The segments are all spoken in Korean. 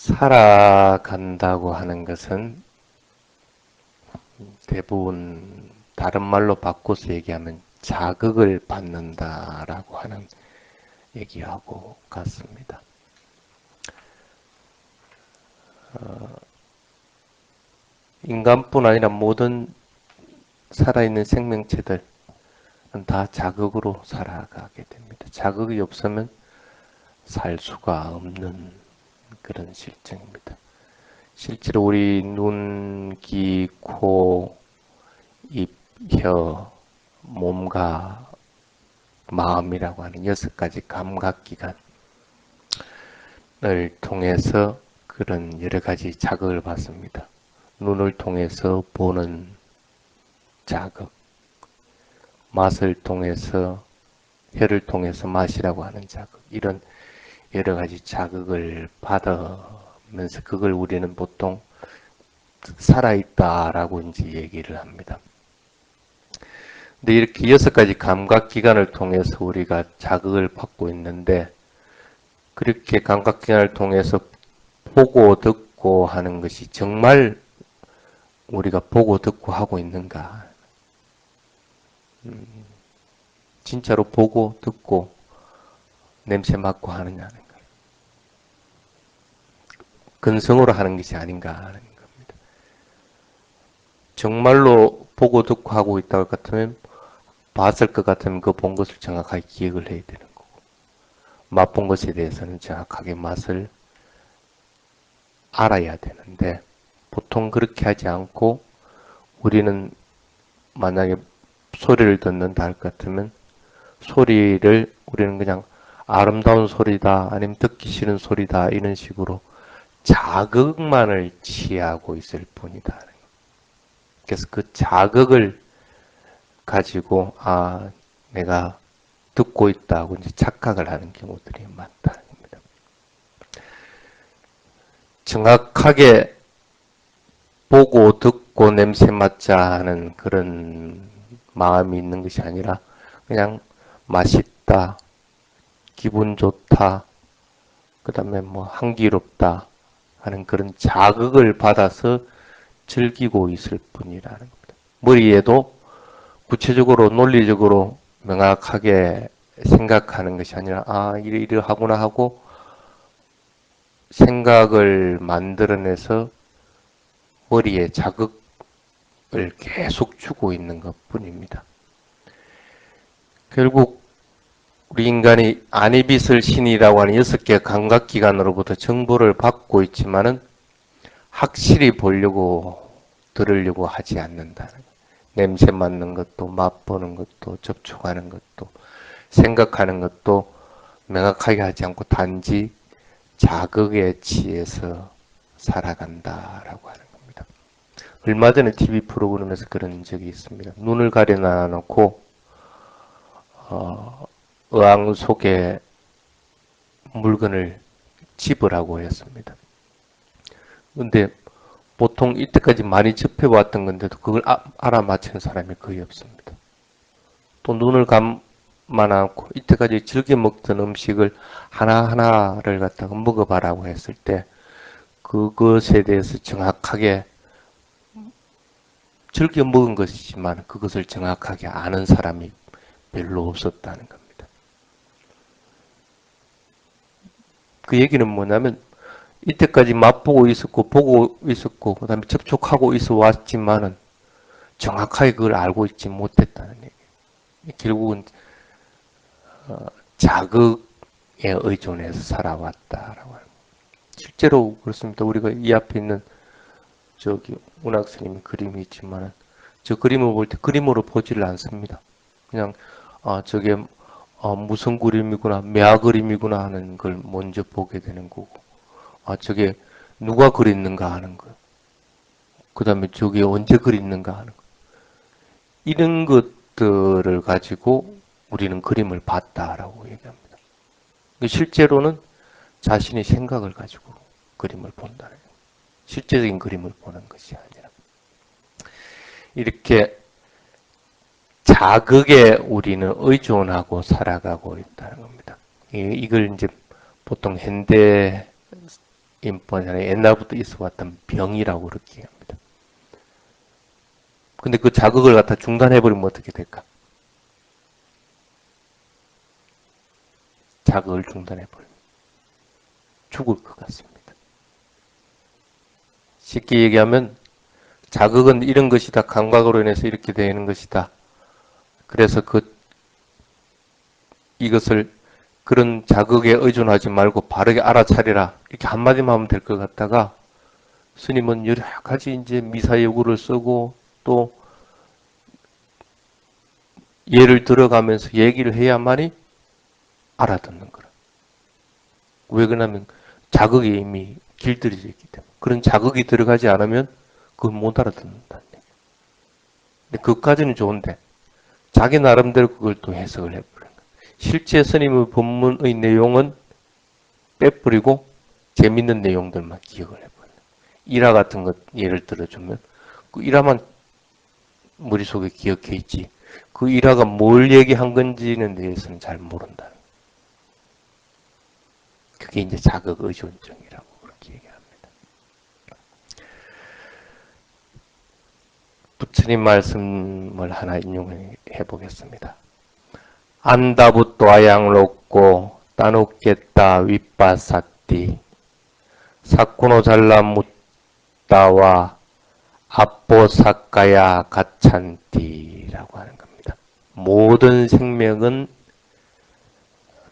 살아간다고 하는 것은 대부분 다른 말로 바꿔서 얘기하면 자극을 받는다라고 하는 얘기하고 같습니다. 인간뿐 아니라 모든 살아있는 생명체들은 다 자극으로 살아가게 됩니다. 자극이 없으면 살 수가 없는 그런 실정입니다. 실제로 우리 눈, 귀, 코, 입, 혀, 몸과 마음이라고 하는 6가지 감각기관을 통해서 그런 여러 가지 자극을 받습니다. 눈을 통해서 보는 자극, 맛을 통해서, 혀를 통해서 맛이라고 하는 자극, 이런 여러 가지 자극을 받으면서 그걸 우리는 보통 살아있다라고 이제 얘기를 합니다. 근데 이렇게 6가지 감각기관을 통해서 우리가 자극을 받고 있는데, 그렇게 감각기관을 통해서 보고 듣고 하는 것이 정말 우리가 보고 듣고 하고 있는가? 진짜로 보고 듣고 냄새 맡고 하느냐는 것. 근성으로 하는 것이 아닌가 하는 겁니다. 정말로 보고 듣고 하고 있다고 같으면 봤을 것 같으면 그 본 것을 정확하게 기억을 해야 되는 거고, 맛본 것에 대해서는 정확하게 맛을 알아야 되는데, 보통 그렇게 하지 않고 우리는 만약에 소리를 듣는다 할 것 같으면 소리를 우리는 그냥 아름다운 소리다 아니면 듣기 싫은 소리다 이런 식으로 자극만을 취하고 있을 뿐이다. 그래서 그 자극을 가지고 내가 듣고 있다고 이제 착각을 하는 경우들이 많다는 겁니다. 정확하게 보고 듣고 냄새 맡자 하는 그런 마음이 있는 것이 아니라 그냥 맛있다, 기분 좋다, 그 다음에 뭐 향기롭다 하는 그런 자극을 받아서 즐기고 있을 뿐이라는 겁니다. 머리에도 구체적으로 논리적으로 명확하게 생각하는 것이 아니라 이래 하구나 하고 생각을 만들어내서 머리에 자극을 계속 주고 있는 것 뿐입니다. 결국 우리 인간이 아니비슬 신이라고 하는 6개 감각기관으로부터 정보를 받고 있지만은 확실히 보려고 들으려고 하지 않는다는 거예요. 냄새 맡는 것도 맛보는 것도 접촉하는 것도 생각하는 것도 명확하게 하지 않고 단지 자극에 취해서 살아간다라고 하는 겁니다. 얼마 전에 TV 프로그램에서 그런 적이 있습니다. 눈을 가려놔 놓고 의왕 속에 물건을 집으라고 했습니다. 근데 보통 이때까지 많이 접해왔던 건데도 그걸 알아맞히는 사람이 거의 없습니다. 또 눈을 감아놓고 이때까지 즐겨 먹던 음식을 하나하나를 갖다가 먹어봐라고 했을 때 그것에 대해서 정확하게 즐겨 먹은 것이지만 그것을 정확하게 아는 사람이 별로 없었다는 겁니다. 그 얘기는 뭐냐면 이때까지 맛보고 있었고 보고 있었고 그 다음에 접촉하고 있어 왔지만은 정확하게 그걸 알고 있지 못했다는 얘기예요. 결국은 자극에 의존해서 살아왔다라고 하는. 실제로 그렇습니다. 우리가 이 앞에 있는 저기 문학 스님의 그림이 있지만은 저 그림을 볼 때 그림으로 보지를 않습니다. 그냥 저게 무슨 그림이구나, 매 그림이구나 하는 걸 먼저 보게 되는 거고, 저게 누가 그렸는가 하는 거, 그 다음에 저게 언제 그렸는가 하는 거, 이런 것들을 가지고 우리는 그림을 봤다라고 얘기합니다. 실제로는 자신의 생각을 가지고 그림을 본다는 거예요. 실제적인 그림을 보는 것이 아니라. 이렇게 자극에 우리는 의존하고 살아가고 있다는 겁니다. 이걸 이제 보통 현대 인뿐이 아니라 옛날부터 있어왔던 병이라고 그렇게 합니다. 근데 그 자극을 갖다 중단해버리면 어떻게 될까? 자극을 중단해버리면 죽을 것 같습니다. 쉽게 얘기하면 자극은 이런 것이다. 감각으로 인해서 이렇게 되는 것이다. 그래서 이것을 그런 자극에 의존하지 말고 바르게 알아차리라. 이렇게 한마디만 하면 될 것 같다가 스님은 여러 가지 이제 미사여구를 쓰고 또 예를 들어가면서 얘기를 해야만이 알아듣는 거라. 왜 그러냐면 자극이 이미 길들여져 있기 때문에. 그런 자극이 들어가지 않으면 그걸 못 알아듣는다는 얘기예요. 근데 그것까지는 좋은데 자기 나름대로 그걸 또 해석을 해버리는 거예요. 실제 스님의 본문의 내용은 빼버리고 재밌는 내용들만 기억을 해버려요. 일화 같은 것 예를 들어주면 그 일화만 머릿속에 기억해 있지 그 일화가 뭘 얘기한 건지는 대해서는 잘 모른다. 그게 이제 자극 의존증이라고 그렇게 얘기합니다. 부처님 말씀을 하나 인용해 보겠습니다. 안다부또 아양롭고 따놓겠다 윗바사띠 사쿠노 잘라 묻다와 압보사카야 가찬띠라고 하는 겁니다. 모든 생명은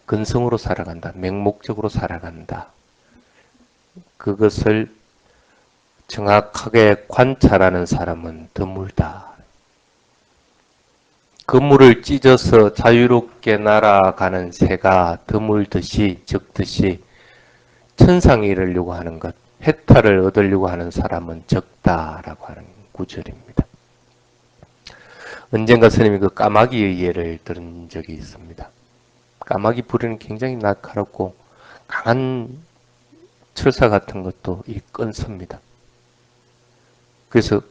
근성으로 살아간다. 맹목적으로 살아간다. 그것을 정확하게 관찰하는 사람은 드물다. 그물을 찢어서 자유롭게 날아가는 새가 드물듯이 적듯이 천상에 이르려고 하는 것, 해탈을 얻으려고 하는 사람은 적다라고 하는 구절입니다. 언젠가 스님이 그 까마귀의 예를 들은 적이 있습니다. 까마귀 부리는 굉장히 날카롭고 강한 철사 같은 것도 끈습니다. 그래서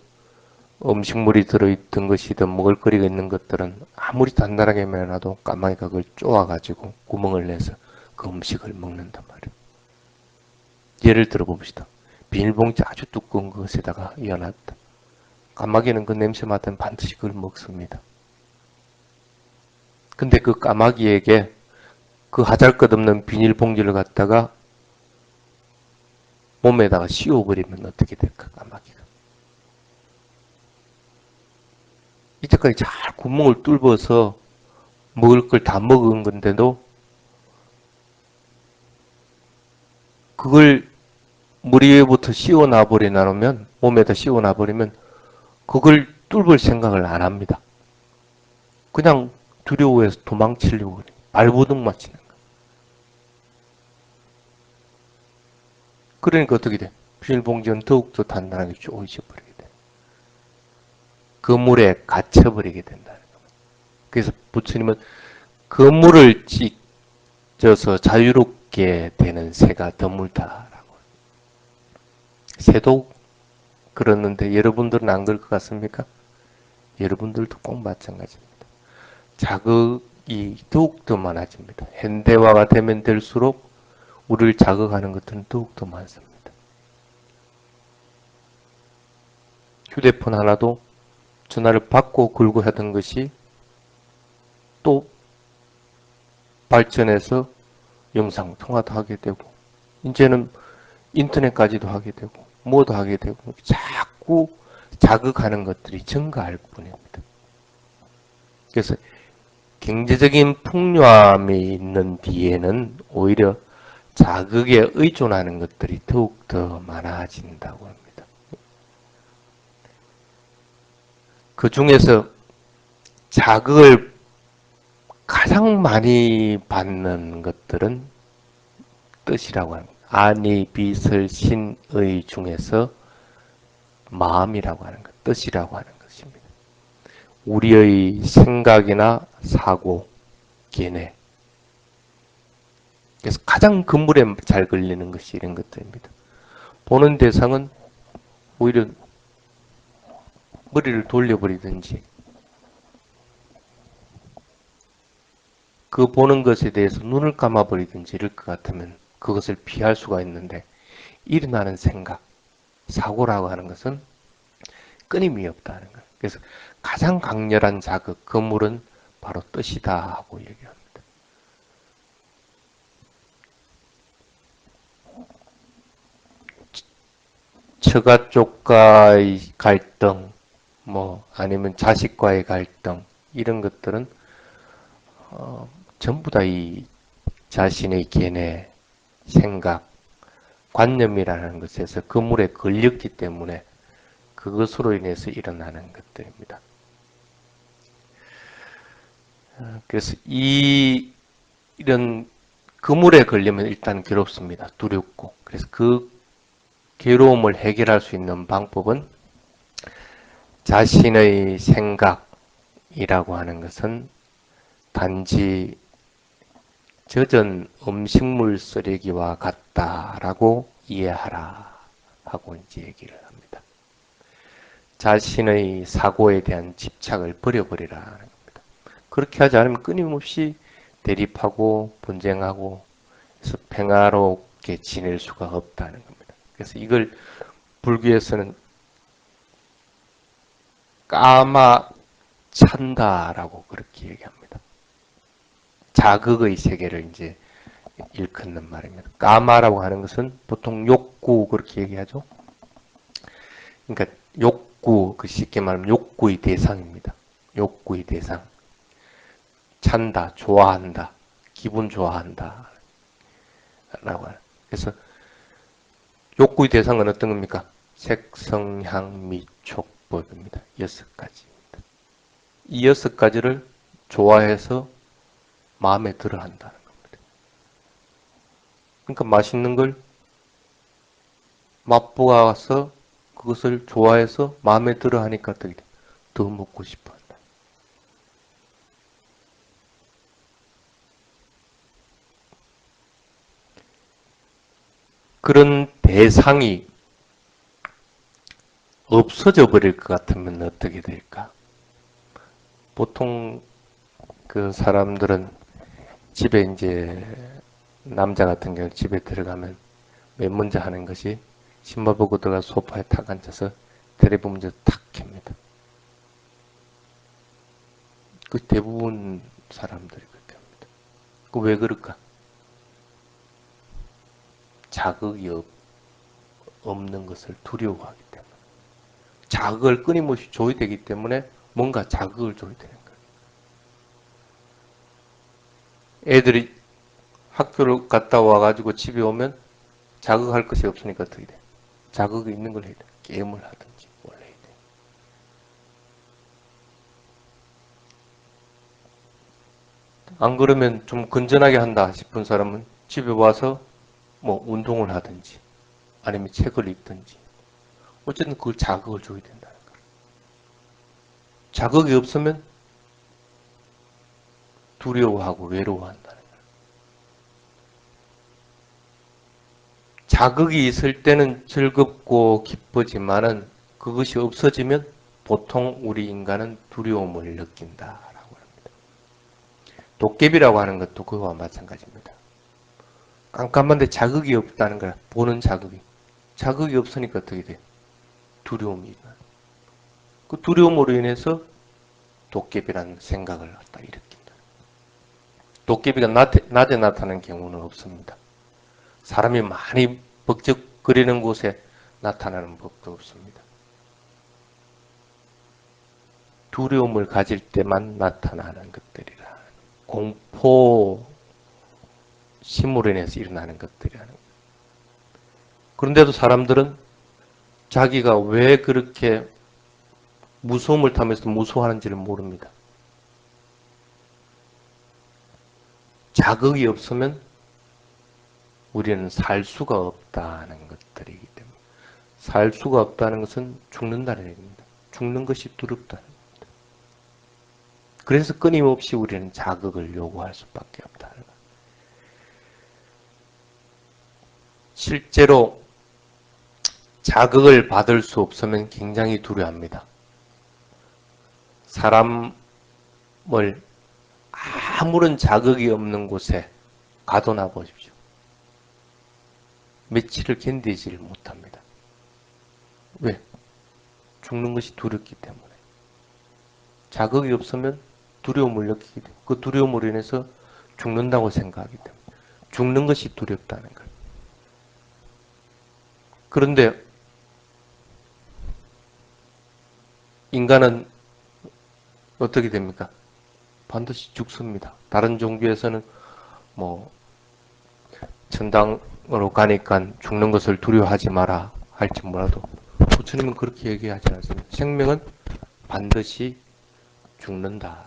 음식물이 들어있던 것이든 먹을거리가 있는 것들은 아무리 단단하게 매놔도 까마귀가 그걸 쪼아가지고 구멍을 내서 그 음식을 먹는단 말이에요. 예를 들어봅시다. 비닐봉지 아주 두꺼운 것에다가 이어놨다. 까마귀는 그 냄새 맡으면 반드시 그걸 먹습니다. 근데 그 까마귀에게 그 하잘것없는 비닐봉지를 갖다가 몸에다가 씌워버리면 어떻게 될까, 까마귀가. 이때까지 잘 구멍을 뚫어서 먹을 걸 다 먹은 건데도 그걸 머리 위에부터 씌워놔버리면, 몸에다 씌워놔버리면 그걸 뚫을 생각을 안 합니다. 그냥 두려워해서 도망치려고 그래요. 발버둥 맞히는 거예요. 그러니까 어떻게 돼? 비닐봉지는 더욱더 단단하게 쪼이져버리게 돼. 그 물에 갇혀버리게 된다는 겁니다. 그래서 부처님은 그 물을 찢어서 자유롭게 되는 새가 드물다라고. 새도 그렇는데 여러분들은 안 그럴 것 같습니까? 여러분들도 꼭 마찬가지입니다. 자극이 더욱더 많아집니다. 현대화가 되면 될수록 우리를 자극하는 것들은 더욱더 많습니다. 휴대폰 하나도 전화를 받고 걸고 하던 것이 또 발전해서 영상통화도 하게 되고 이제는 인터넷까지도 하게 되고 뭐도 하게 되고 자꾸 자극하는 것들이 증가할 뿐입니다. 그래서 경제적인 풍요함이 있는 뒤에는 오히려 자극에 의존하는 것들이 더욱더 많아진다고 합니다. 그 중에서 자극을 가장 많이 받는 것들은 뜻이라고 합니다. 아니, 비설, 신의 중에서 마음이라고 하는 것, 뜻이라고 하는 것입니다. 우리의 생각이나 사고, 견해. 그래서 가장 그물에 잘 걸리는 것이 이런 것들입니다. 보는 대상은 오히려 머리를 돌려버리든지 그 보는 것에 대해서 눈을 감아버리든지 이럴 것 같으면 그것을 피할 수가 있는데 일어나는 생각, 사고라고 하는 것은 끊임이 없다는 거예요. 그래서 가장 강렬한 자극, 그물은 바로 뜻이다 하고 얘기합니다. 처가 쪽과의 갈등, 아니면 자식과의 갈등, 이런 것들은 전부 다 이 자신의 견해, 생각, 관념이라는 것에서 그물에 걸렸기 때문에 그것으로 인해서 일어나는 것들입니다. 그래서 이런 그물에 걸리면 일단 괴롭습니다. 두렵고. 그래서 그 괴로움을 해결할 수 있는 방법은 자신의 생각이라고 하는 것은 단지 젖은 음식물 쓰레기와 같다라고 이해하라 하고 이제 얘기를 합니다. 자신의 사고에 대한 집착을 버려버리라는 겁니다. 그렇게 하지 않으면 끊임없이 대립하고 분쟁하고 그래서 평화롭게 지낼 수가 없다는 겁니다. 그래서 이걸 불교에서는 까마 찬다라고 그렇게 얘기합니다. 자극의 세계를 이제 일컫는 말입니다. 까마라고 하는 것은 보통 욕구 그렇게 얘기하죠. 그러니까 욕구, 그 쉽게 말하면 욕구의 대상입니다. 욕구의 대상. 찬다, 좋아한다, 기분 좋아한다. 라고 하는. 그래서 욕구의 대상은 어떤 겁니까? 색, 성, 향, 미, 촉법입니다. 6가지입니다. 이 6가지를 좋아해서 마음에 들어 한다는 겁니다. 그러니까 맛있는 걸 맛보아서 그것을 좋아해서 마음에 들어 하니까 어떻게 돼? 더 먹고 싶어 한다. 그런 대상이 없어져 버릴 것 같으면 어떻게 될까? 보통 그 사람들은 집에 이제 남자 같은 경우 집에 들어가면 맨 먼저 하는 것이 신발 벗고 들어가 소파에 탁 앉아서 텔레비 먼저 탁 켭니다. 그 대부분 사람들이 그렇게 합니다. 그 왜 그럴까? 자극이 없는 것을 두려워하기 때문에. 자극을 끊임없이 줘야 되기 때문에 뭔가 자극을 줘야 되는 거예요. 애들이 학교를 갔다 와가지고 집에 오면 자극할 것이 없으니까 어떻게 돼? 자극이 있는 걸 해야 돼. 게임을 하든지 뭘 해야 돼. 안 그러면 좀 건전하게 한다 싶은 사람은 집에 와서 운동을 하든지 아니면 책을 읽든지 어쨌든 그걸 자극을 줘야 된다는 거예요. 자극이 없으면 두려워하고 외로워한다는 거예요. 자극이 있을 때는 즐겁고 기쁘지만은 그것이 없어지면 보통 우리 인간은 두려움을 느낀다라고 합니다. 도깨비라고 하는 것도 그거와 마찬가지입니다. 깜깜한데 자극이 없다는 거야. 보는 자극이. 자극이 없으니까 어떻게 돼? 두려움이 일어나. 그 두려움으로 인해서 도깨비라는 생각을 갖다 일으킨다. 도깨비가 낮에 나타나는 경우는 없습니다. 사람이 많이 벅적거리는 곳에 나타나는 법도 없습니다. 두려움을 가질 때만 나타나는 것들이라. 공포 심으로 인해서 일어나는 것들이라는 거예요. 그런데도 사람들은 자기가 왜 그렇게 무서움을 타면서 무서워하는지를 모릅니다. 자극이 없으면 우리는 살 수가 없다는 것들이기 때문에 살 수가 없다는 것은 죽는다는 얘기입니다. 죽는 것이 두렵다는 겁니다. 그래서 끊임없이 우리는 자극을 요구할 수밖에 없다는 겁니다. 실제로 자극을 받을 수 없으면 굉장히 두려워합니다. 사람을 아무런 자극이 없는 곳에 가둬놔 보십시오. 며칠을 견디지를 못합니다. 왜? 죽는 것이 두렵기 때문에. 자극이 없으면 두려움을 느끼게 되고 그 두려움으로 인해서 죽는다고 생각하기 때문에 죽는 것이 두렵다는 거예요. 그런데 인간은 어떻게 됩니까? 반드시 죽습니다. 다른 종교에서는 뭐 천당으로 가니까 죽는 것을 두려워하지 마라 할지 몰라도 부처님은 그렇게 얘기하지 않습니다. 생명은 반드시 죽는다.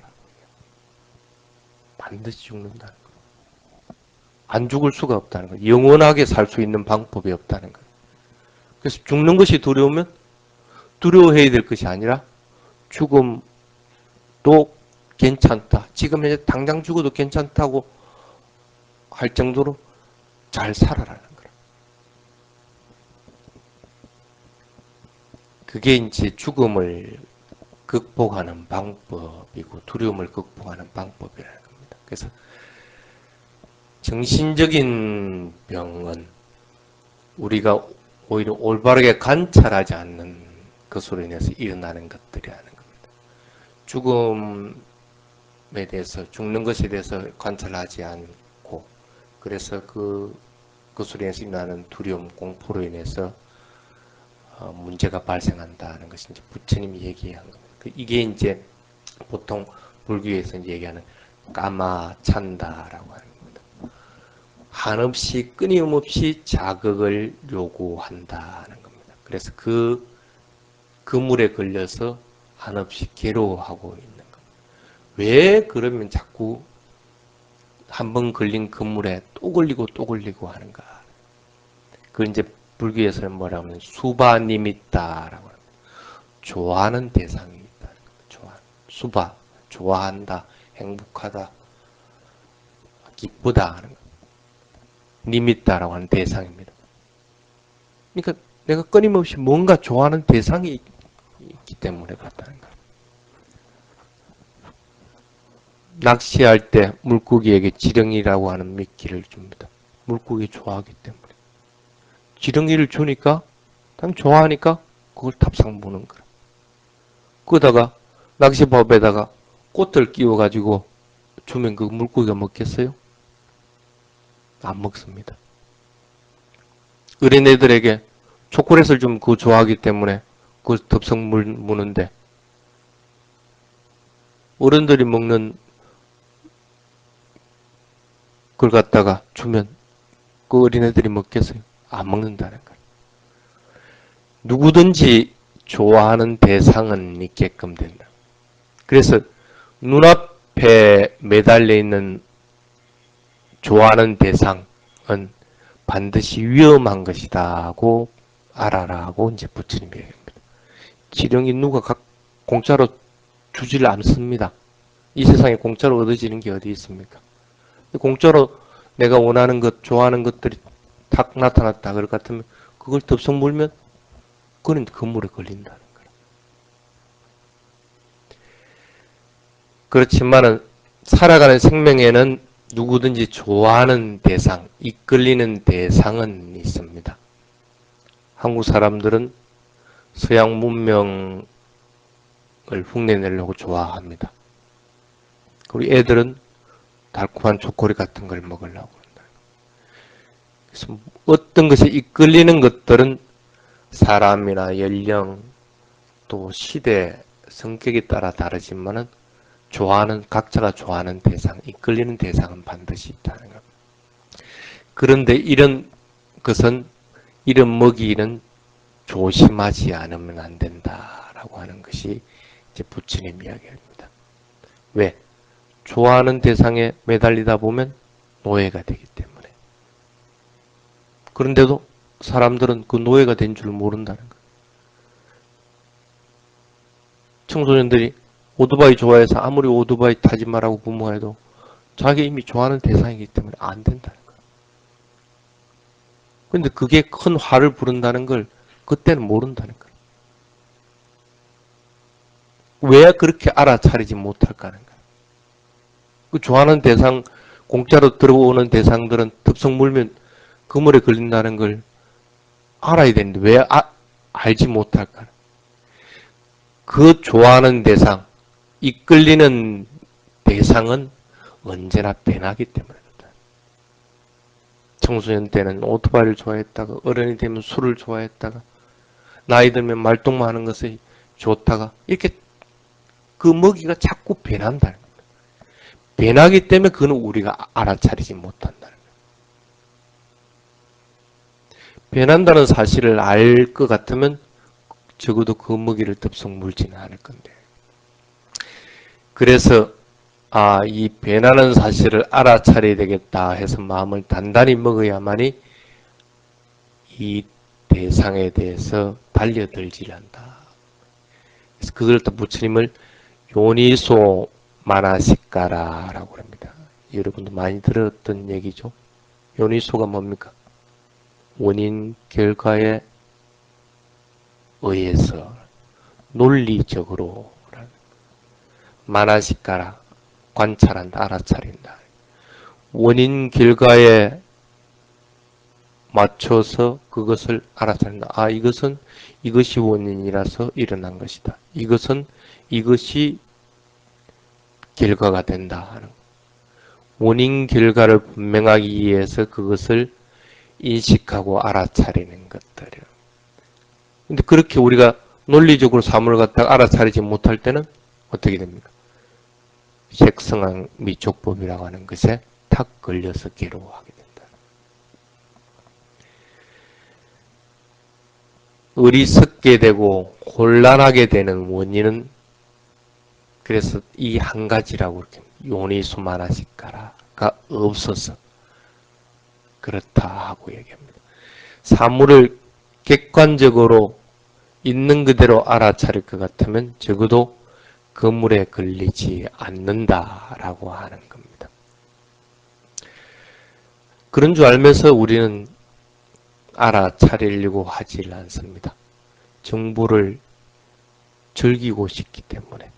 반드시 죽는다는 거예요. 안 죽을 수가 없다는 거예요. 영원하게 살 수 있는 방법이 없다는 거예요. 그래서 죽는 것이 두려우면 두려워해야 될 것이 아니라 죽음도 괜찮다. 지금 현재 당장 죽어도 괜찮다고 할 정도로 잘 살아라는 거예요. 그게 이제 죽음을 극복하는 방법이고 두려움을 극복하는 방법이라는 겁니다. 그래서 정신적인 병은 우리가 오히려 올바르게 관찰하지 않는 것으로 인해서 일어나는 것들이라는 겁니다. 죽음에 대해서, 죽는 것에 대해서 관찰하지 않고, 그래서 그것으로 인해서 일어나는 두려움, 공포로 인해서 문제가 발생한다는 것이 이제 부처님이 얘기한 겁니다. 이게 이제 보통 불교에서 이제 얘기하는 까마찬다라고 하는 겁니다. 한없이 끊임없이 자극을 요구한다는 겁니다. 그래서 그 물에 걸려서 한없이 괴로워하고 있는 겁니다. 왜 그러면 자꾸 한번 걸린 그물에 또 걸리고 또 걸리고 하는가? 그걸 이제 불교에서는 뭐라고 하면 수바니미따라고 합니다. 좋아하는 대상이 있다는 겁니다. 수바, 좋아한다, 행복하다, 기쁘다 하는 겁니다. 니미따라고 하는 대상입니다. 그러니까 내가 끊임없이 뭔가 좋아하는 대상이 있기 때문에 그렇다는 거예요. 낚시할 때 물고기에게 지렁이라고 하는 미끼를 줍니다. 물고기 좋아하기 때문에. 지렁이를 주니까, 딱 좋아하니까 그걸 탑상 보는 거예요. 그러다가 낚시법에다가 꽃을 끼워가지고 주면 그 물고기가 먹겠어요? 안 먹습니다. 어린애들에게 초콜릿을 좀 그거 좋아하기 때문에 그걸 덥석 무는데 어른들이 먹는 그걸 갖다가 주면 그 어린애들이 먹겠어요? 안 먹는다는 거예요. 누구든지 좋아하는 대상은 있게끔 된다. 그래서 눈앞에 매달려 있는 좋아하는 대상은 반드시 위험한 것이다고 알아라고 이제 부처님이 얘기합니다. 지렁이 누가 공짜로 주질 않습니다. 이 세상에 공짜로 얻어지는 게 어디 있습니까? 공짜로 내가 원하는 것, 좋아하는 것들이 탁 나타났다 그럴 것 같으면 그걸 덥석 물면 그건 그물에 걸린다는 거예요. 그렇지만은 살아가는 생명에는 누구든지 좋아하는 대상, 이끌리는 대상은 있습니다. 한국 사람들은 서양 문명을 흉내내려고 좋아합니다. 우리 애들은 달콤한 초콜릿 같은 걸 먹으려고 한다. 그래서 어떤 것에 이끌리는 것들은 사람이나 연령 또 시대, 성격에 따라 다르지만은 각자가 좋아하는 대상, 이끌리는 대상은 반드시 있다는 겁니다. 그런데 이런 것은, 이런 먹이는 조심하지 않으면 안 된다라고 하는 것이 이제 부처님 이야기입니다. 왜? 좋아하는 대상에 매달리다 보면 노예가 되기 때문에. 그런데도 사람들은 그 노예가 된 줄 모른다는 거예요. 청소년들이 오토바이 좋아해서 아무리 오토바이 타지 말라고 부모가 해도 자기 이미 좋아하는 대상이기 때문에 안 된다는 거예요. 그런데 그게 큰 화를 부른다는 걸 그때는 모른다는 거예요. 왜 그렇게 알아차리지 못할까 하는 거예요. 그 좋아하는 대상, 공짜로 들어오는 대상들은 덥석 물면 그물에 걸린다는 걸 알아야 되는데 왜 알지 못할까? 그 좋아하는 대상, 이끌리는 대상은 언제나 변하기 때문에 그렇다. 청소년 때는 오토바이를 좋아했다가 어른이 되면 술을 좋아했다가 나이 들면 말동무 하는 것이 좋다가 이렇게 그 먹이가 자꾸 변한다는 거예요. 변하기 때문에 그는 우리가 알아차리지 못한다는 거예요. 변한다는 사실을 알 것 같으면 적어도 그 먹이를 덥석 물지는 않을 건데. 그래서 이 변하는 사실을 알아차려야 되겠다 해서 마음을 단단히 먹어야만이 이 대상에 대해서 달려들질 한다. 그래서 그걸 또 부처님을 요니소 마나시까라라고 합니다. 여러분도 많이 들었던 얘기죠. 요니소가 뭡니까? 원인 결과에 의해서 논리적으로 마나시까라 관찰한다, 알아차린다. 원인 결과에 맞춰서 그것을 알아차린다. 이것이 원인이라서 일어난 것이다. 이것이 결과가 된다 하는 원인 결과를 분명하기 위해서 그것을 인식하고 알아차리는 것들이에요. 근데 그렇게 우리가 논리적으로 사물을 갖다가 알아차리지 못할 때는 어떻게 됩니까? 색성한 미촉법이라고 하는 것에 탁 걸려서 괴로워하게 된다. 어리석게 되고 곤란하게 되는 원인은 그래서 이 한 가지라고 이렇게 요니소마나시까라가 없어서 그렇다 하고 얘기합니다. 사물을 객관적으로 있는 그대로 알아차릴 것 같으면 적어도 그물에 걸리지 않는다라고 하는 겁니다. 그런 줄 알면서 우리는 알아차리려고 하질 않습니다. 정보를 즐기고 싶기 때문에.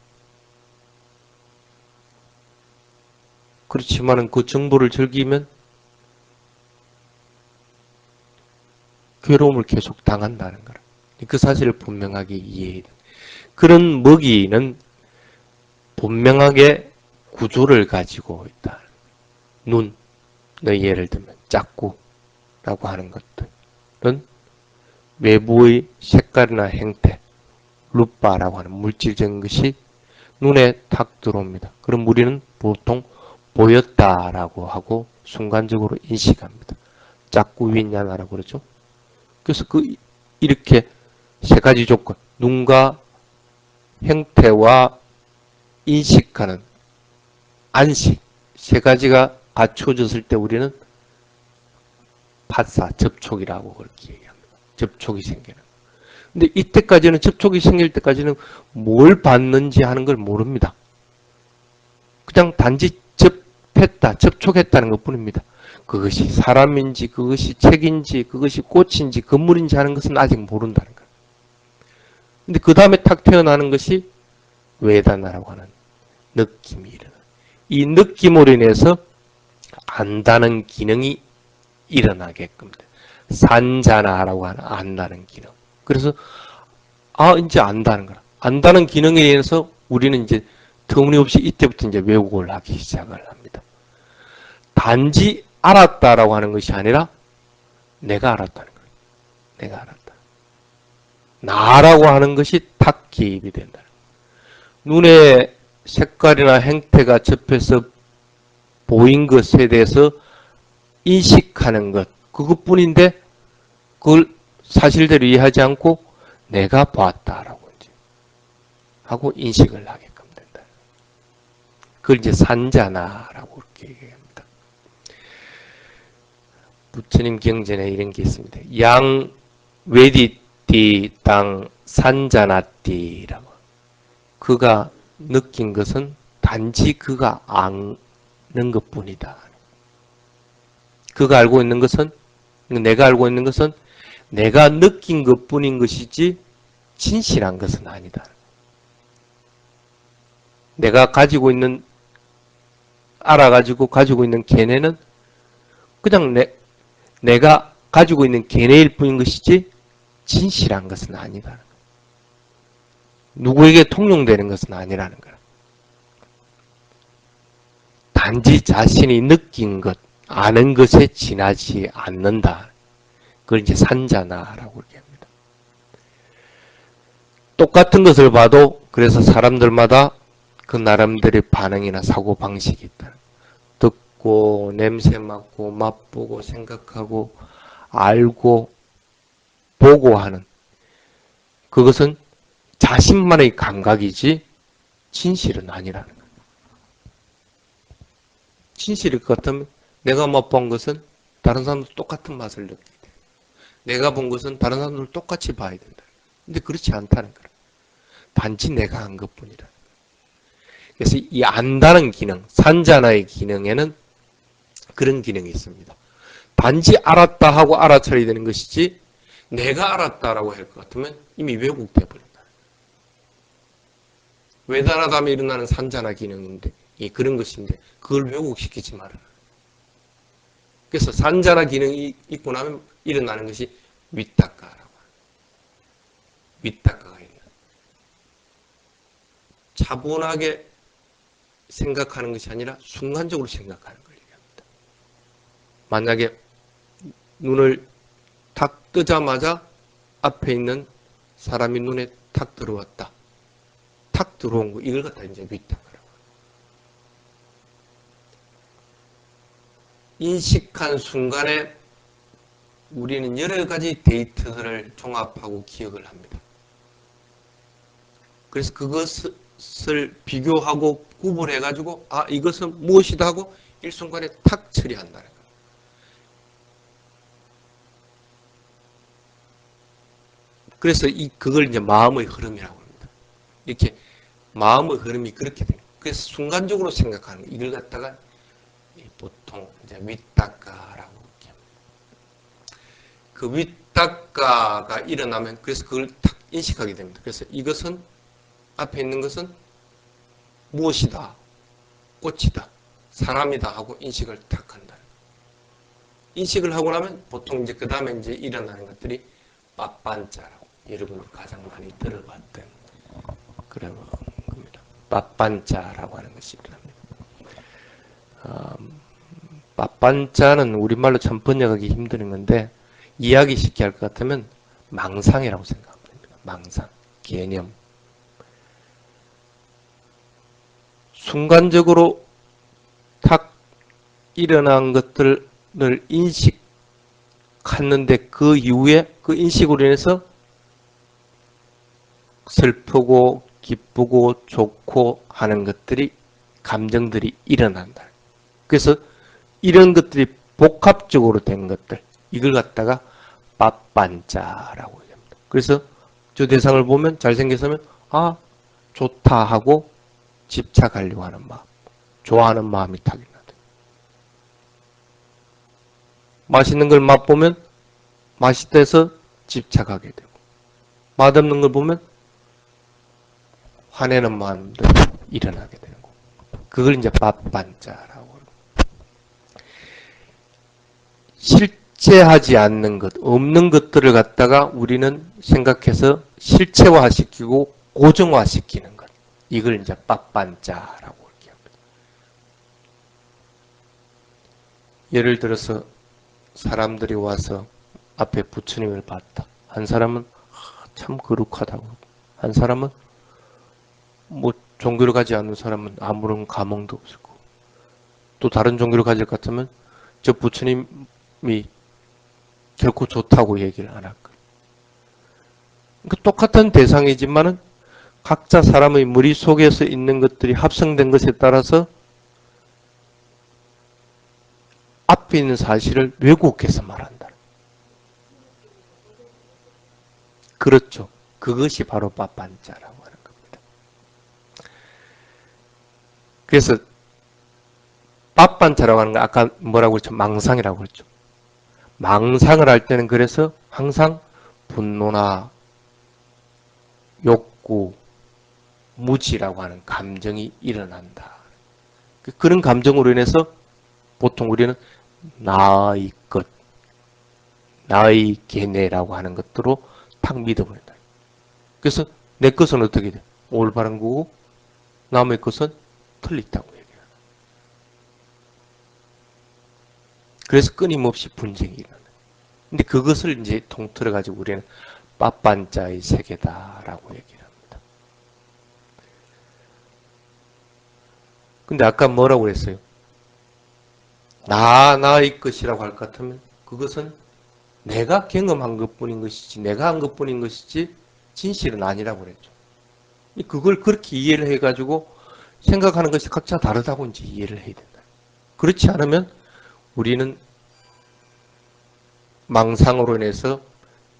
그렇지만 그 정보를 즐기면 괴로움을 계속 당한다는 거라. 그 사실을 분명하게 이해해야 돼. 그런 먹이는 분명하게 구조를 가지고 있다. 눈, 예를 들면 짝구라고 하는 것들은 외부의 색깔이나 형태, 루파라고 하는 물질적인 것이 눈에 탁 들어옵니다. 그럼 우리는 보통 보였다라고 하고 순간적으로 인식합니다. 짝구 윈냐나라고 그러죠. 그래서 이렇게 세 가지 조건, 눈과 형태와 인식하는 안식, 세 가지가 갖춰졌을 때 우리는 파사, 접촉이라고 그렇게 얘기합니다. 접촉이 생기는. 근데 이때까지는 접촉이 생길 때까지는 뭘 받는지 하는 걸 모릅니다. 그냥 단지 접했다, 접촉했다는 것 뿐입니다. 그것이 사람인지, 그것이 책인지, 그것이 꽃인지, 건물인지 하는 것은 아직 모른다는 거예요. 근데 그 다음에 탁 태어나는 것이 웨다나라고 하는 느낌이 일어나요. 이 느낌으로 인해서 안다는 기능이 일어나게끔 돼요. 산자나라고 하는 안다는 기능. 그래서 이제 안다는 거라. 안다는 기능에 의해서 우리는 이제 터무니없이 이때부터 이제 왜곡을 하기 시작을 합니다. 단지 알았다라고 하는 것이 아니라 내가 알았다는 거예요. 내가 알았다. 나라고 하는 것이 탁 개입이 된다. 눈의 색깔이나 형태가 접해서 보인 것에 대해서 인식하는 것, 그것뿐인데 그걸 사실대로 이해하지 않고 내가 봤다라고 이제 하고 인식을 하게끔 된다. 그걸 이제 산자나라고 이렇게 얘기합니다. 부처님 경전에 이런 게 있습니다. 양 웨디띠 땅 산자나띠라고. 그가 느낀 것은 단지 그가 아는 것뿐이다. 그가 알고 있는 것은, 내가 알고 있는 것은 내가 느낀 것뿐인 것이지 진실한 것은 아니다. 내가 알아가지고 가지고 있는 견해는 그냥 내가 가지고 있는 견해일 뿐인 것이지 진실한 것은 아니라는 거예요. 누구에게 통용되는 것은 아니라는 거예요. 단지 자신이 느낀 것, 아는 것에 지나지 않는다. 그걸 이제 산자나라고 얘기합니다. 똑같은 것을 봐도 그래서 사람들마다 그 나름대로의 반응이나 사고 방식이 있다. 듣고 냄새 맡고 맛보고 생각하고 알고 보고 하는 그것은 자신만의 감각이지 진실은 아니라는 거예요. 진실일 것 같으면 내가 맛본 것은 다른 사람도 똑같은 맛을 느끼게 돼요. 내가 본 것은 다른 사람들 똑같이 봐야 된다. 근데 그렇지 않다는 거예요. 단지 내가 안 것뿐이라. 그래서 이 안다는 기능, 산자나의 기능에는 그런 기능이 있습니다. 단지 알았다 하고 알아차려야 되는 것이지 내가 알았다라고 할 것 같으면 이미 왜곡돼 버린다. 외단하다면 일어나는 산자나 기능인데 그런 것인데 그걸 왜곡시키지 말아라. 그래서 산자나 기능이 있고 나면 일어나는 것이 위탁가라고 합니다. 위탁가가 일어나. 차분하게 생각하는 것이 아니라 순간적으로 생각하는 걸 얘기합니다. 만약에 눈을 탁 뜨자마자 앞에 있는 사람이 눈에 탁 들어왔다. 탁 들어온 거 이걸 갖다 이제 위탁가라고 합니다. 인식한 순간에 우리는 여러 가지 데이터들을 종합하고 기억을 합니다. 그래서 그것을 비교하고 구분해가지고 이것은 무엇이다 하고 일순간에 탁 처리한다는 거예요. 그래서 그걸 이제 마음의 흐름이라고 합니다. 이렇게 마음의 흐름이 그렇게 돼요. 그래서 순간적으로 생각하는 거, 이걸 갖다가 보통 이제 위탁가라고 합니다. 그 위탁가가 일어나면 그래서 그걸 탁 인식하게 됩니다. 그래서 이것은 앞에 있는 것은 무엇이다, 꽃이다, 사람이다 하고 인식을 탁 한다. 인식을 하고 나면 보통 이제 그 다음에 이제 일어나는 것들이 빠빤자라고 여러분이 가장 많이 들어봤던 그런 겁니다. 빠빤자라고 하는 것이 일어납니다. 빠빤자는 우리말로 참 번역하기 힘든 건데 이야기 쉽게 할 것 같으면 망상이라고 생각하면 됩니다. 망상, 개념. 순간적으로 탁 일어난 것들을 인식했는데 그 이후에 그 인식으로 인해서 슬프고 기쁘고 좋고 하는 것들이 감정들이 일어난다. 그래서 이런 것들이 복합적으로 된 것들 이걸 갖다가 빠빤자라고 합니다. 그래서 저 대상을 보면 잘생겼으면 좋다 하고 집착하려고 하는 마음, 좋아하는 마음이 탁 일어나요. 맛있는 걸 맛보면 맛있다 해서 집착하게 되고 맛없는 걸 보면 화내는 마음도 일어나게 되는 거고 그걸 이제 빠빤자라고 합니다. 실제하지 않는 것, 없는 것들을 갖다가 우리는 생각해서 실체화시키고 고정화시키는 것 이걸 이제 빠빤자라고 얘기합니다. 예를 들어서 사람들이 와서 앞에 부처님을 봤다. 한 사람은 참 거룩하다고. 한 사람은 뭐 종교를 가지 않는 사람은 아무런 감흥도 없을 거고. 또 다른 종교를 가질 것 같으면 저 부처님이 결코 좋다고 얘기를 안 할 거예요. 그러니까 똑같은 대상이지만은 각자 사람의 머릿속에서 있는 것들이 합성된 것에 따라서 앞에 있는 사실을 왜곡해서 말한다. 그렇죠. 그것이 바로 빠빤자라고 하는 겁니다. 그래서 빠빤자라고 하는 거 아까 뭐라고 했죠? 망상이라고 했죠. 망상을 할 때는 그래서 항상 분노나 욕구, 무지라고 하는 감정이 일어난다. 그런 감정으로 인해서 보통 우리는 나의 것, 나의 견해라고 하는 것들로 탁 믿어버린다. 그래서 내 것은 어떻게 돼? 올바른 거고 남의 것은 틀리다고 얘기해요. 그래서 끊임없이 분쟁이 일어나요. 근데 그것을 이제 통틀어 가지고 우리는 빠빤자의 세계다라고 얘기를 합니다. 근데 아까 뭐라고 그랬어요? 나의 것이라고 할 것 같으면 그것은 내가 경험한 것뿐인 것이지 내가 한 것뿐인 것이지 진실은 아니라고 그랬죠. 그걸 그렇게 이해를 해가지고 생각하는 것이 각자 다르다고 이제 이해를 해야 된다. 그렇지 않으면 우리는 망상으로 인해서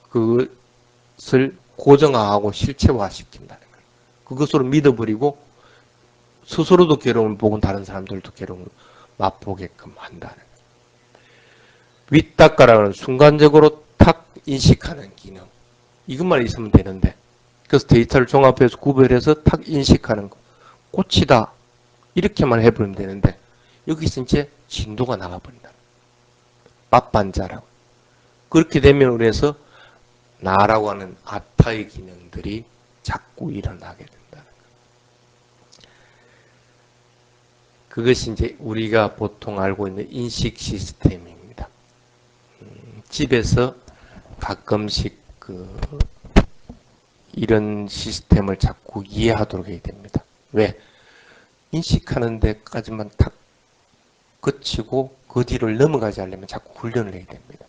그것을 고정화하고 실체화시킨다는 거예요. 그것으로 믿어버리고 스스로도 괴로움을 보고 다른 사람들도 괴로움을 맛보게끔 한다는 거예요. 윗닦아라는 순간적으로 탁 인식하는 기능. 이것만 있으면 되는데 그래서 데이터를 종합해서 구별해서 탁 인식하는 거. 꽃이다. 이렇게만 해버리면 되는데 여기서 이제 진도가 나가버린다. 빠빤자라고. 그렇게 되면 그래서 나라고 하는 아타의 기능들이 자꾸 일어나게 된다는 거예요. 그것이 이제 우리가 보통 알고 있는 인식 시스템입니다. 집에서 가끔씩 이런 시스템을 자꾸 이해하도록 해야 됩니다. 왜? 인식하는 데까지만 탁 거치고 그 뒤를 넘어가지 않으려면 자꾸 훈련을 해야 됩니다.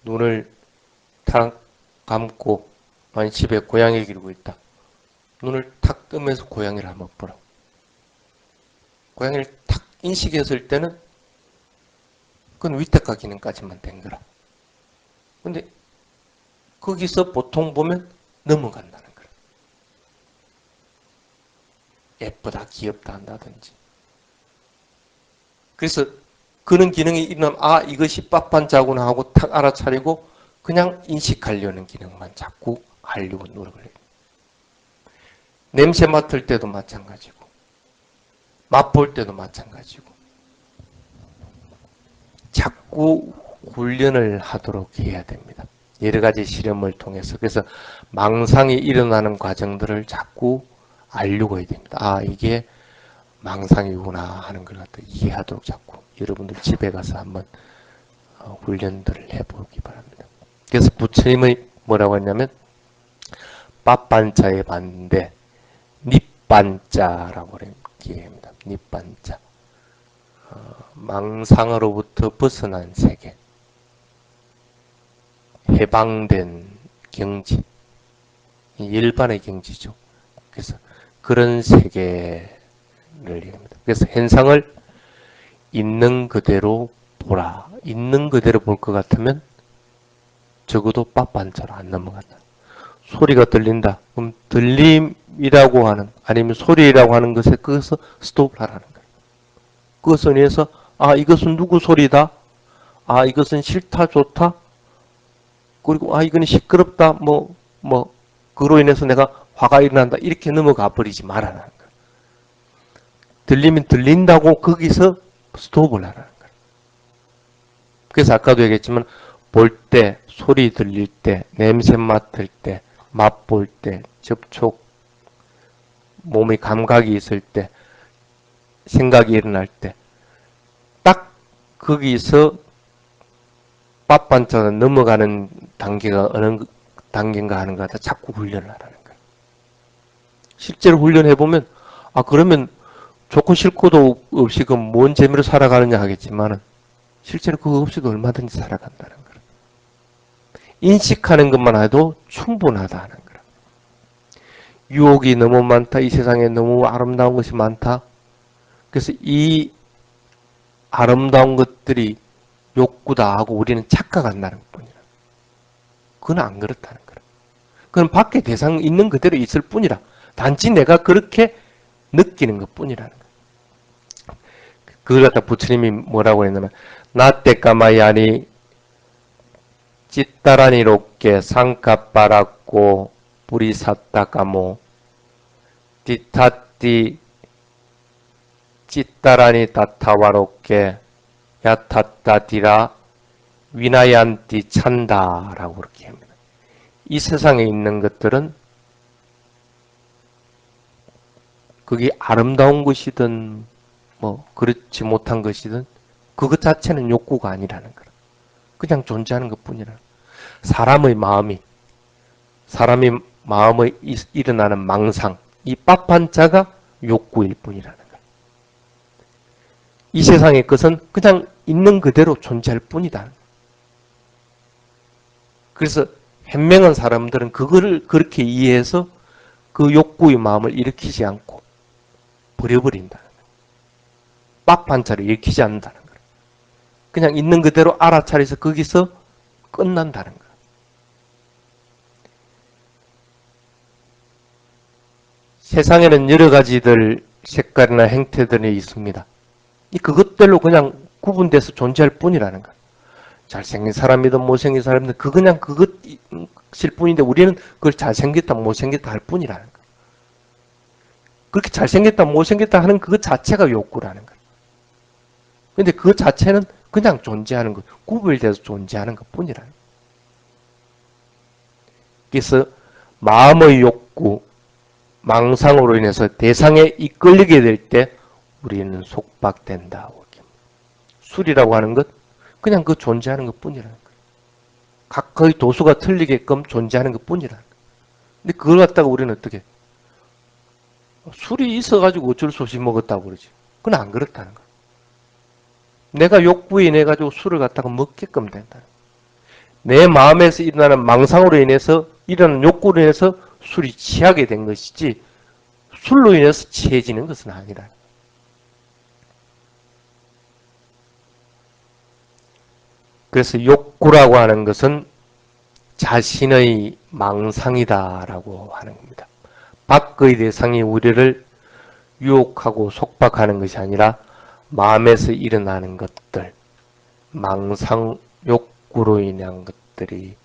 눈을 탁 감고 만약 집에 고양이를 기르고 있다. 눈을 탁 뜨면서 고양이를 한번 보라. 고양이를 탁 인식했을 때는 그건 윗대가 기능까지만 된 거라. 근데 거기서 보통 보면 넘어간다는 거예요. 예쁘다, 귀엽다 한다든지. 그래서 그런 기능이 일어나면 아 이것이 빠빤자구나 하고 탁 알아차리고 그냥 인식하려는 기능만 자꾸 하려고 노력을 해요. 냄새 맡을 때도 마찬가지고 맛볼 때도 마찬가지고 자꾸 훈련을 하도록 해야 됩니다. 여러 가지 실험을 통해서. 그래서 망상이 일어나는 과정들을 자꾸 알려고 해야 됩니다. 아 이게 망상이구나 하는 걸 갖다 이해하도록 자꾸 여러분들 집에 가서 한번 훈련들을 해보기 바랍니다. 그래서 부처님의 뭐라고 했냐면 빠빤자의 반대 닛반자라고 얘기합니다. 닛반자. 망상으로부터 벗어난 세계, 해방된 경지, 일반의 경지죠. 그래서 그런 세계를 얘기합니다. 그래서 현상을 있는 그대로 보라. 있는 그대로 볼 것 같으면 적어도 빠빤자로 안 넘어간다. 소리가 들린다. 그럼 들림이라고 하는 아니면 소리라고 하는 것에 그것을 스톱을 하라는 거예요. 그것을 위해서 아 이것은 누구 소리다. 아 이것은 싫다 좋다. 그리고 아 이거는 시끄럽다. 뭐 그로 인해서 내가 화가 일어난다. 이렇게 넘어가 버리지 말아라는 거예요. 들리면 들린다고 거기서 스톱을 하라는 거예요. 그래서 아까도 얘기했지만 볼 때, 소리 들릴 때, 냄새 맡을 때, 맛볼 때, 접촉, 몸의 감각이 있을 때, 생각이 일어날 때, 딱 거기서 빠빤자로 넘어가는 단계가 어느 단계인가 하는 것 같아 자꾸 훈련을 하라는 거예요. 실제로 훈련해보면, 아, 그러면 좋고 싫고도 없이 그럼 뭔 재미로 살아가느냐 하겠지만은, 실제로 그거 없이도 얼마든지 살아간다는 거예요. 인식하는 것만 해도 충분하다는 거예요. 유혹이 너무 많다. 이 세상에 너무 아름다운 것이 많다. 그래서 이 아름다운 것들이 욕구다 하고 우리는 착각한다는 뿐이라. 그건 안 그렇다는 거예요. 그건 밖에 대상 있는 그대로 있을 뿐이라. 단지 내가 그렇게 느끼는 것 뿐이라는 거예요. 그걸 갖다 부처님이 뭐라고 했냐면 나때까마야니 찌따라니롭게 상값바랐고 뿌리 샀다까모 디타띠 찌따라니 다타와롭게 야타따디라 위나얀띠 찬다라고 그렇게 합니다. 이 세상에 있는 것들은 그게 아름다운 것이든 뭐 그렇지 못한 것이든 그것 자체는 욕구가 아니라는 거예요. 그냥 존재하는 것뿐이라. 사람의 마음에 일어나는 망상, 이 빠판자가 욕구일 뿐이라는 거예요. 이 세상의 것은 그냥 있는 그대로 존재할 뿐이다. 그래서 현명한 사람들은 그거를 그렇게 이해해서 그 욕구의 마음을 일으키지 않고 버려버린다는 거예요. 빠판자를 일으키지 않는다는 거예요. 그냥 있는 그대로 알아차려서 거기서 끝난다는 거예요. 세상에는 여러 가지들 색깔이나 행태들이 있습니다. 그것들로 그냥 구분돼서 존재할 뿐이라는 거예요. 잘생긴 사람이든 못생긴 사람이든 그냥 그것일 뿐인데 우리는 그걸 잘생겼다 못생겼다 할 뿐이라는 거예요. 그렇게 잘생겼다 못생겼다 하는 그것 자체가 욕구라는 거예요. 근데 그 자체는 그냥 존재하는 것, 구별돼서 존재하는 것 뿐이라는 거예요. 그래서 마음의 욕구, 망상으로 인해서 대상에 이끌리게 될 때 우리는 속박된다. 술이라고 하는 것, 그냥 그 존재하는 것 뿐이라는 거예요. 각의 도수가 틀리게끔 존재하는 것 뿐이라는 거예요. 근데 그걸 갖다가 우리는 어떻게 술이 있어가지고 어쩔 수 없이 먹었다고 그러지. 그건 안 그렇다는 거예요. 내가 욕구에 인해 가지고 술을 갖다가 먹게끔 된다는 거예요. 내 마음에서 일어나는 망상으로 인해서 일어나는 욕구로 인해서 술이 취하게 된 것이지 술로 인해서 취해지는 것은 아니라. 그래서 욕구라고 하는 것은 자신의 망상이다라고 하는 겁니다. 밖의 대상이 우리를 유혹하고 속박하는 것이 아니라 마음에서 일어나는 것들, 망상, 욕구로 인한 것들이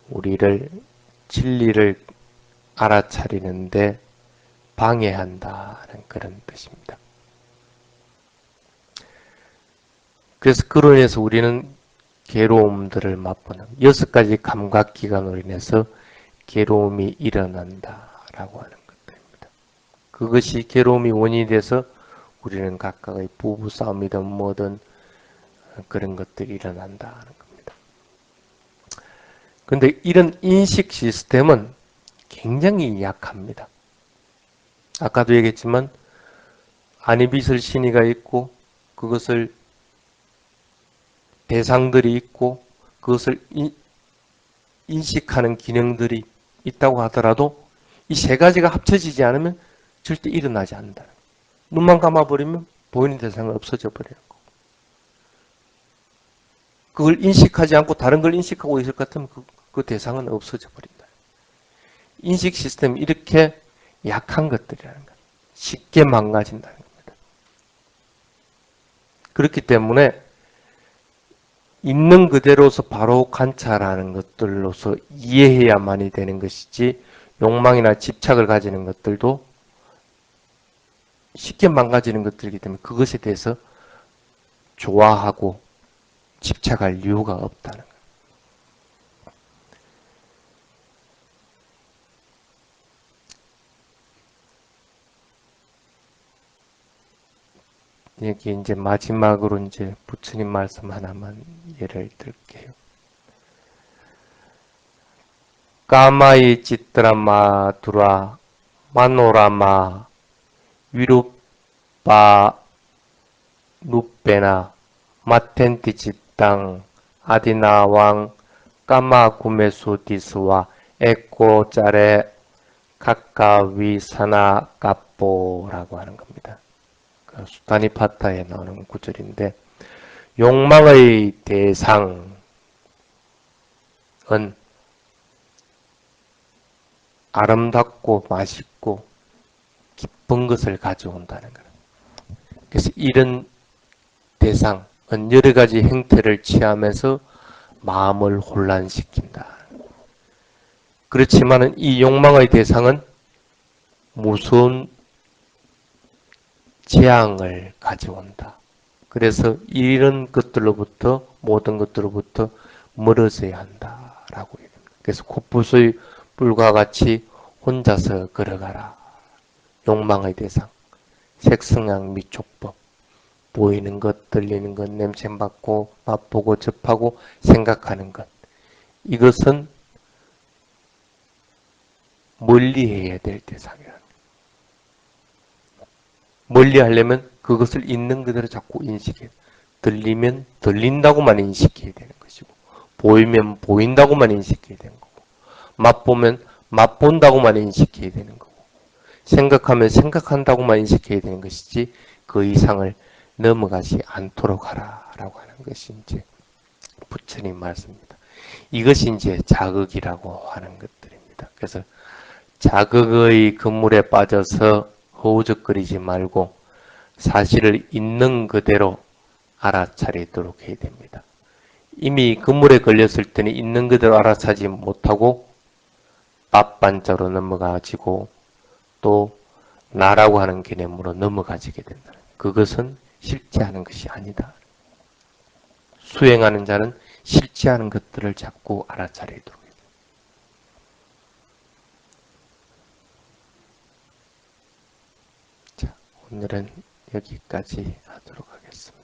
우리를 진리를 알아차리는데 방해한다는 그런 뜻입니다. 그래서 그로 인해서 우리는 괴로움들을 맛보는 6가지 감각기관으로 인해서 괴로움이 일어난다라고 하는 것들입니다. 그것이 괴로움이 원인이 돼서 우리는 각각의 부부싸움이든 뭐든 그런 것들이 일어난다는 겁니다. 그런데 이런 인식 시스템은 굉장히 약합니다. 아까도 얘기했지만 안이비슬 신의가 있고 그것을 대상들이 있고 그것을 인식하는 기능들이 있다고 하더라도 이 세 가지가 합쳐지지 않으면 절대 일어나지 않는다. 눈만 감아버리면 보이는 대상은 없어져 버리는 거고. 그걸 인식하지 않고 다른 걸 인식하고 있을 것 같으면 그 대상은 없어져 버린다. 인식 시스템이 이렇게 약한 것들이라는 거예요. 쉽게 망가진다는 겁니다. 그렇기 때문에 있는 그대로서 바로 관찰하는 것들로서 이해해야만이 되는 것이지 욕망이나 집착을 가지는 것들도 쉽게 망가지는 것들이기 때문에 그것에 대해서 좋아하고 집착할 이유가 없다는 거예요. 여기 이제 마지막으로 이제 부처님 말씀 하나만 예를 들게요. 까마이 찌트라마 두라 마노라마 위루빠 누페나 마텐티 지땅 아디나왕 까마 구메수 디스와 에코 짜레 카카위 사나 까뽀라고 하는 겁니다. 수타니파타에 나오는 구절인데 욕망의 대상은 아름답고 맛있고 기쁜 것을 가져온다는 거예요. 그래서 이런 대상은 여러 가지 행태를 취하면서 마음을 혼란시킨다. 그렇지만 이 욕망의 대상은 무서운 재앙을 가져온다. 그래서 이런 것들로부터 모든 것들로부터 멀어져야 한다라고 얘기합니다. 그래서 코뿔소의 뿔과 같이 혼자서 걸어가라. 욕망의 대상, 색성향 미촉법, 보이는 것, 들리는 것, 냄새 맡고 맛보고 접하고 생각하는 것. 이것은 멀리해야 될 대상이라는 거예요. 멀리하려면 그것을 있는 그대로 자꾸 인식해야 돼요. 들리면 들린다고만 인식해야 되는 것이고, 보이면 보인다고만 인식해야 되는 거고, 맛보면 맛본다고만 인식해야 되는 거고, 생각하면 생각한다고만 인식해야 되는 것이지 그 이상을 넘어가지 않도록 하라라고 하는 것이 이제 부처님 말씀입니다. 이것이 이제 자극이라고 하는 것들입니다. 그래서 자극의 그물에 빠져서 허우적거리지 말고 사실을 있는 그대로 알아차리도록 해야 됩니다. 이미 그물에 걸렸을 때는 있는 그대로 알아차지 못하고 앞반자로 넘어가지고 또 나라고 하는 개념으로 넘어가지게 된다. 그것은 실제하는 것이 아니다. 수행하는 자는 실제하는 것들을 자꾸 알아차리도록 해야 됩니다. 자, 오늘은 여기까지 하도록 하겠습니다.